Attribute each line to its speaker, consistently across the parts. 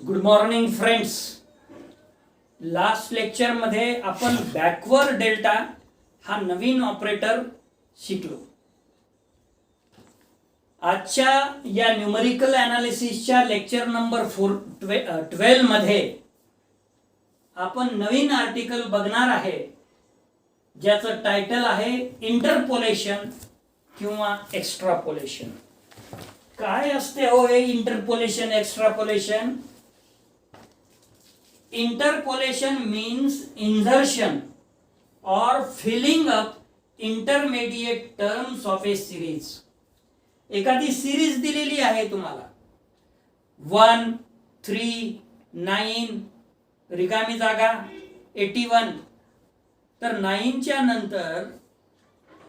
Speaker 1: Good morning friends. Last lecture मध्ये आपण backward delta हा नवीन ऑपरेटर शिकलो. आजच्या या न्यूमरिकल ॲनालिसिसच्या लेक्चर नंबर 12 मध्ये आपण नवीन आर्टिकल बघणार आहे ज्याचं टायटल आहे इंटरपोलेशन किंवा एक्स्ट्रापोलेशन. काय असते हो हे interpolation extrapolation? Interpolation means insertion or filling up intermediate terms of a series. एखादी सिरीज दिलेली आहे तुम्हाला 1, 3, 9, रिकामी जागा 81. तर 9 च्या नंतर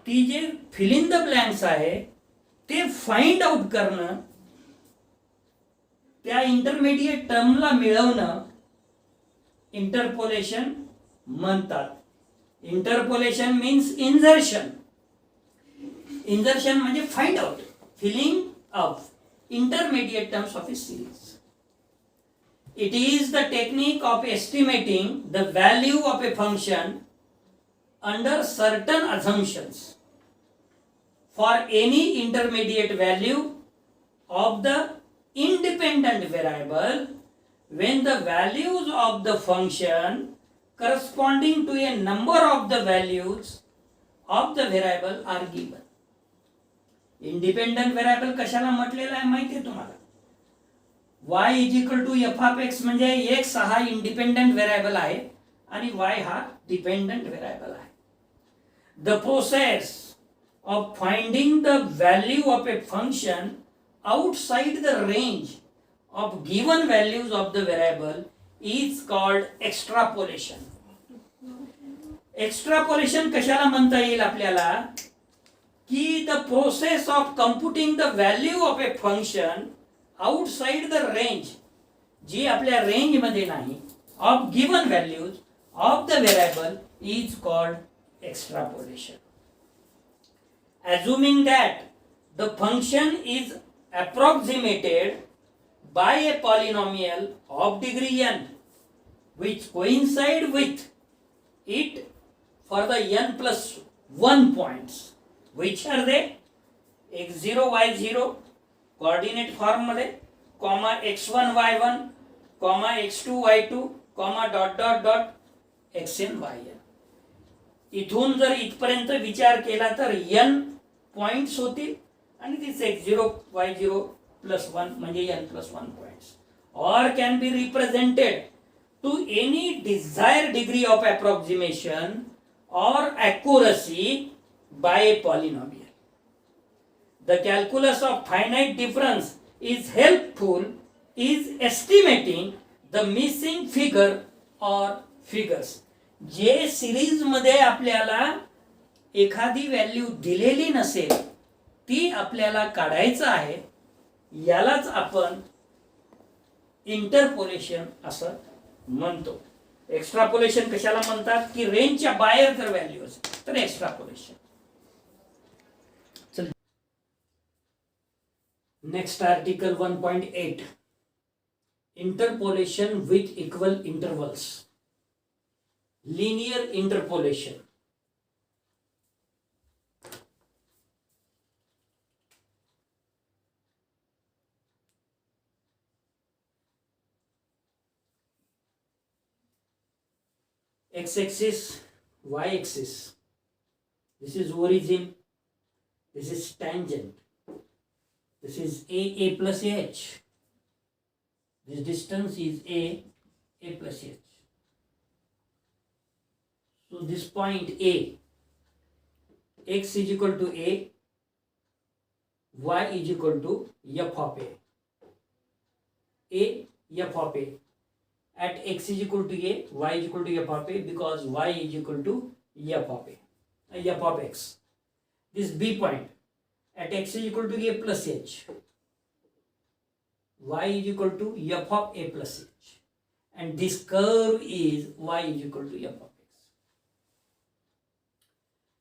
Speaker 1: ती जे फिल इन द ब्लँक्स आहे ते फाइंड आउट करणं, त्या इंटरमिडिएट टर्मला मिळवणं इंटरपोलेशन म्हणतात. Interpolation means insertion. इन्सर्शन म्हणजे find out, filling up intermediate terms of a series. It is the technique of estimating the value of a function under certain assumptions for any intermediate value of the independent variable when the values of the function corresponding to a number of the values of the variable are given. Independent variable कशाला म्हटलेला आहे माहिती आहे तुम्हाला? y is equal to f of x म्हणजे x हा independent variable आहे आणि y हा डिपेंडंट व्हेरिएबल आहे. The process of finding the value of a function outside the range of given values of the variable is called extrapolation. Extrapolation कशाला म्हणता येईल आपल्याला? की the process of computing the value of a function outside the range, जी आपल्या range मध्ये नाही, of given values of the variable is called extrapolation. Assuming that the function is approximated by a polynomial of degree n which coincide with it for the n plus 1 points. Which are they? x0 y0 coordinate form मध्ये, comma x1 y1 comma x2 y2 comma dot dot dot xn yn. इथून जर इथपर्यंत विचार केला तर n points होतील आणि तीच x0 y0 plus 1 म्हणजे n plus 1 points, or can be represented to any desired degree of approximation or accuracy by a polynomial. The calculus of finite difference is helpful is estimating the missing figure or figures. जे series मध्ये आपल्याला एखादी value दिलेली नसेल ती आपल्याला काढायचं आहे, यालाच आपण इंटरपोलेशन असं म्हणतो. एक्स्ट्रापोलेशन कशाला म्हणतात? की रेंजच्या बाहेर जर व्हॅल्यू असेल तर extrapolation. Next article 1.8 interpolation with equal intervals. Linear interpolation. x-axis, y-axis. This is origin. This is tangent. This is a plus h. This distance is a plus h. So this point A, x is equal to a, y is equal to f of a, f of a. At x is equal to a, y is equal to f of a, because y is equal to f of a, f of x. This B point at x is equal to a plus h, y is equal to f of a plus h, and this curve is y is equal to f of x.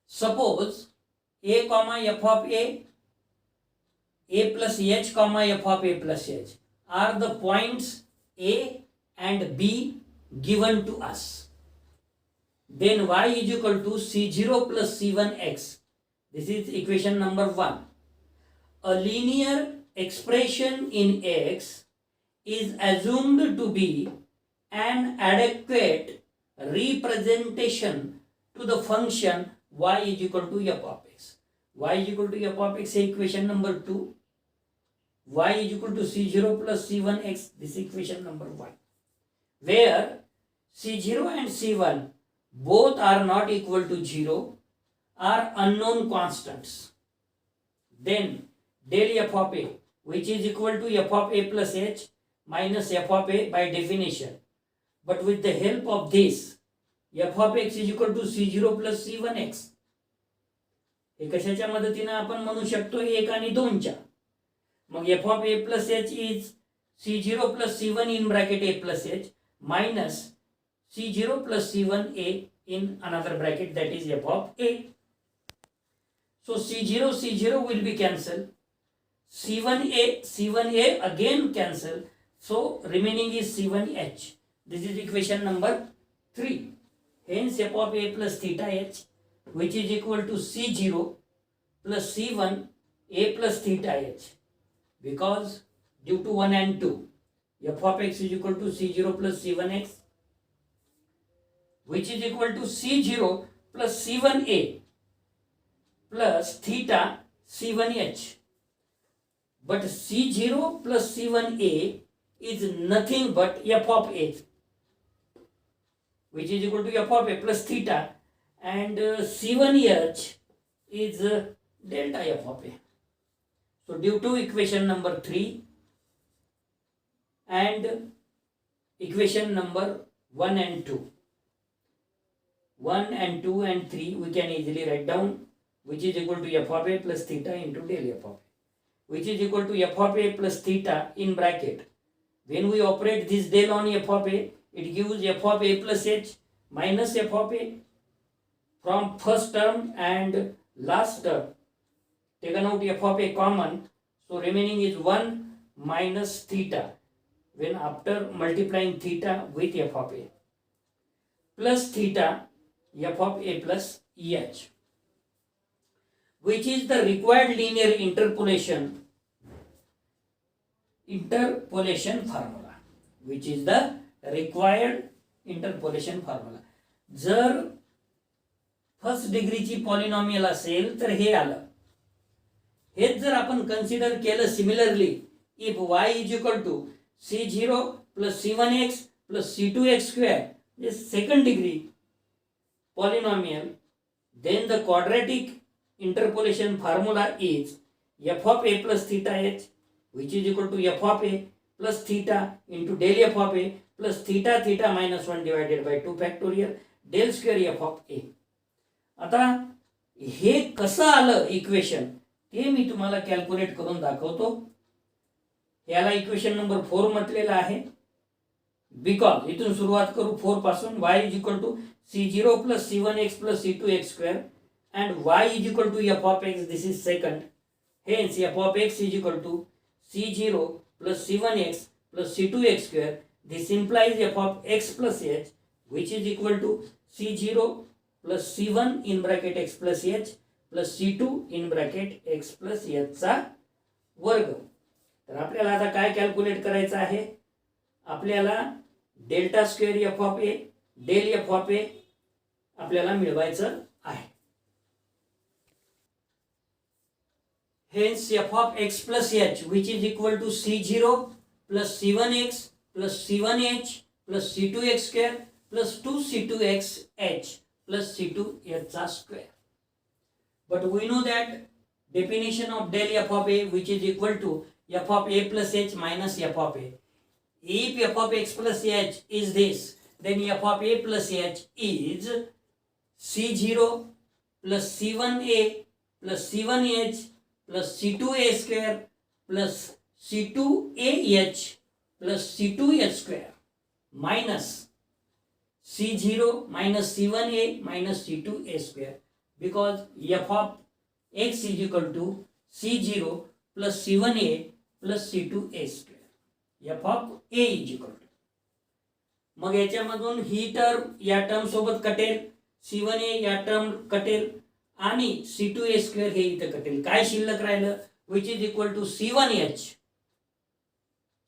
Speaker 1: Suppose a comma f of a plus h comma f of a plus h are the points A and B given to us. Then y is equal to C0 plus C1x. This is equation number 1. A linear expression in x is assumed to be an adequate representation to the function y is equal to f of x. Y is equal to f of x is equation number 2. Y is equal to C0 plus C1x, this is equation number 1. Where C0 and C1 both are not equal to 0, are unknown constants. Then del f of a, which is equal to f of a plus h minus f of a by definition. But with the help of this, f of x is equal to C0 plus C1x. हे कशाच्या मदतीने आपण म्हणू शकतो 1 आणि 2 च्या. मग f of a plus h is C0 plus C1 in bracket a plus h minus C0 plus C1a in another bracket, that is f of a. So C0 will be cancelled. C1a again cancel. So remaining is C1h. This is equation number 3. Hence f of a plus theta h, which is equal to C0 plus C1 a plus theta h. Because due to 1 and 2, f of x is equal to C0 plus C1x, which is equal to C0 plus C1a plus theta C1h. But C0 plus C1a is nothing but f of a, which is equal to f of a plus theta, and C1h is delta f of a. So due to equation number 3 and equation number 1 and 2, 1 and 2 and 3 we can easily write down, which is equal to f of a plus theta into del f of a, which is equal to f of a plus theta in bracket. When we operate this del on f of a, it gives f of a plus h minus f of a. From first term and last term, taken out f of a common, so remaining is 1 minus theta, when after multiplying theta with f of a, plus theta f of a plus eh, which is the required linear interpolation formula, which is the required interpolation formula. जर first डिग्रीची polynomial असेल तर हे आलं. हेच जर आपण consider केलं similarly, if y is equal to C0 plus C1x plus C2x square, म्हणजे second degree polynomial, then the quadratic interpolation formula is f of a plus theta h, which is equal to f of a plus theta into del f of a plus theta minus 1 divided by 2 factorial del square f of a. आता हे कसं आलं equation ते मी तुम्हाला calculate करून दाखवतो. याला equation number 4 म्हटलेलं आहे. बिकॉज इथून सुरुवात करू 4 पासून. y is equal to C0 plus C1x plus C2x square and y is equal to f of x, this is second. Hence f of x is equal to C0 plus C1x plus C2x square. This implies f of x plus h, which is equal to C0 plus C1 in bracket x plus h plus C2 in bracket x plus h चा वर्ग. तर आपल्याला आता काय calculate करायचं आहे, आपल्याला delta square F of A del F of A आपल्याला मिळवायचं आहे. Hence f of x plus h, which is equal to C0 plus C1x plus C1h plus C2x square plus 2C2xh plus C2h square. But we know that definition of del f of a, which is equal to f of a plus h minus f of a. If f of x plus h is this, then f of a plus h is C0 plus C1a plus C1h plus C2a square plus C2ah plus C2h square minus C0 minus C1a minus C2a square, because f of x is equal to C0 plus C1a plus C2a square. f of a is equal to मग याच्यामधून ही term या term सोबत कटेल, C1a या term कटेल आणि C2a square हे इथं कटेल. काय शिल्लक राहिलं, which is equal to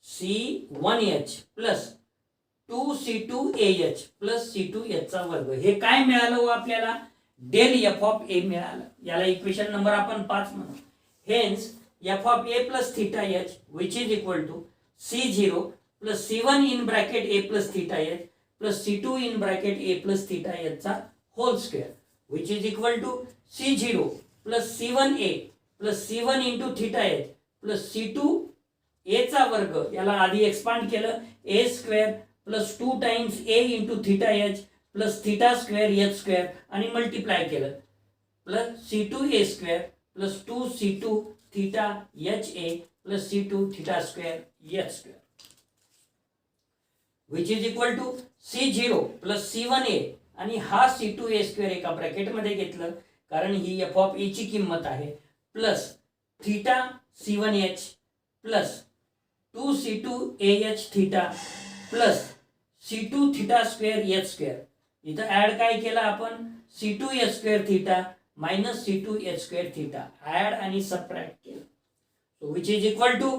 Speaker 1: C1h plus 2C2ah plus C2h चा वर्ग. हे काय मिळालं हो आपल्याला, डेल एफ ऑफ ए मिळालं. याला इक्वेशन नंबर आपण 5 म्हणू. Hence F of A plus theta H which is equal to C0 plus C1 in bracket A plus theta H plus C2 in bracket A plus theta H चा whole square which is equal to C0 plus C1a plus C1 into theta H plus C2 A चा वर्ग. याला आधी expand केलं, A square plus 2 times A into theta H plus theta square H square आणि multiply केलं plus C2a square plus 2C2 theta h a plus C2 theta square H square which is equal to C0 plus C1a आणि हा C2a square एका ब्रॅकेटमध्ये घेतलं कारण ही F of ए ची किंमत आहे plus theta C1h plus 2C2ah theta plus C2 theta square H square. इथं add काय केलं आपण, C2h square theta minus C2h square theta add आणि सबट्रॅक्ट केलं. So which is equal to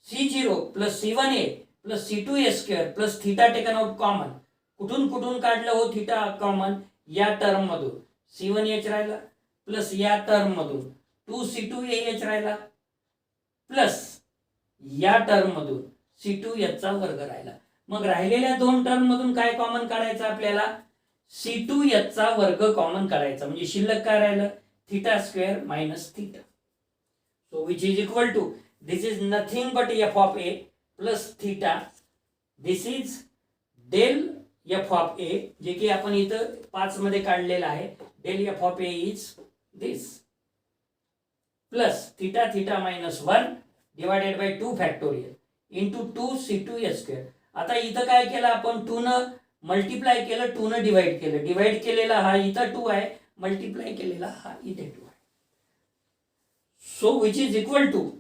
Speaker 1: C0 plus C1a plus C2h square plus theta taken out common. कुठून कुठून काढलं हो थीटा कॉमन, या टर्म मधून C1h राहिला प्लस या टर्म मधून 2C2ah राहिला प्लस या टर्म मधून C2h चा वर्ग राहिला. मग राहिलेल्या दोन टर्म मधून काय कॉमन काढायचं आपल्याला, C2h चा वर्ग कॉमन काढायचा. म्हणजे शिल्लक काय राहिलं, theta square minus theta. So which is equal to this is nothing but F of A plus theta. This is del F of A जे की आपण इथं 5 मध्ये काढलेलं आहे. Del F of A is this plus theta theta minus 1 divided by 2 factorial into 2C2h square. आता इथं काय केलं आपण, 2 न मल्टिप्लाय केलं, 2 न डिवाइड केलं. डिवाइड केलेला हा इथं 2 आहे, मल्टिप्लाय केलेला हा इथे 2 आहे. So which is equal to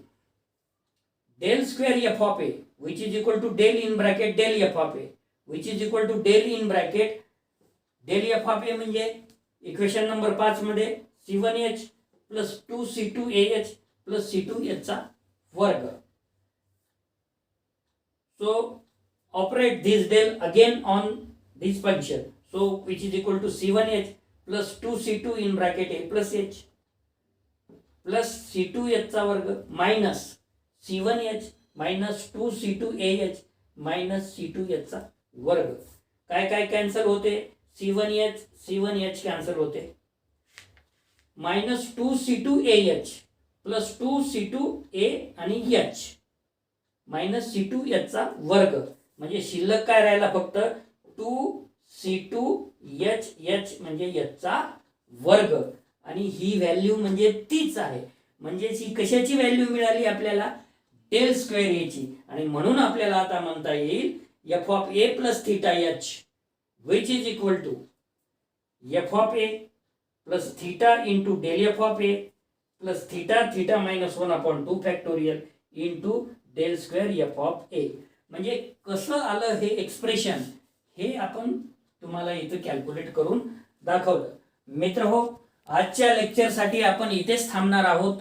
Speaker 1: del square F of A which is equal to del in bracket del F of A which is equal to del in bracket del F of A म्हणजे equation number 5 मध्ये C1h plus 2C2ah plus C2h चा वर्ग. So operate this del again on this function. So which is equal to C1h plus 2C2 in bracket a plus h plus C2h चा वर्ग minus C1h minus 2C2ah minus C2h चा वर्ग. काय काय cancel होते, C1h cancel होते, minus 2C2ah plus 2C2a आणि h minus C2h चा वर्ग. म्हणजे शिल्लक काय राहिला, फक्त 2C2h म्हणजे h चा वर्ग. आणि ही व्हॅल्यू म्हणजे तीच आहे. म्हणजे ही कशाची व्हॅल्यू मिळाली आपल्याला, डेल स्क्वेअर ए ची. आणि म्हणून आपल्याला आता म्हणता येईल F of A plus theta H which is equal to F of A plus theta into del F of A plus theta theta minus 1/2 factorial into del square F of A. म्हणजे कसं आलं हे expression हे आपण तुम्हाला इथं calculate करून दाखवलं. मित्र हो, आजच्या लेक्चरसाठी आपण इथेच थांबणार आहोत.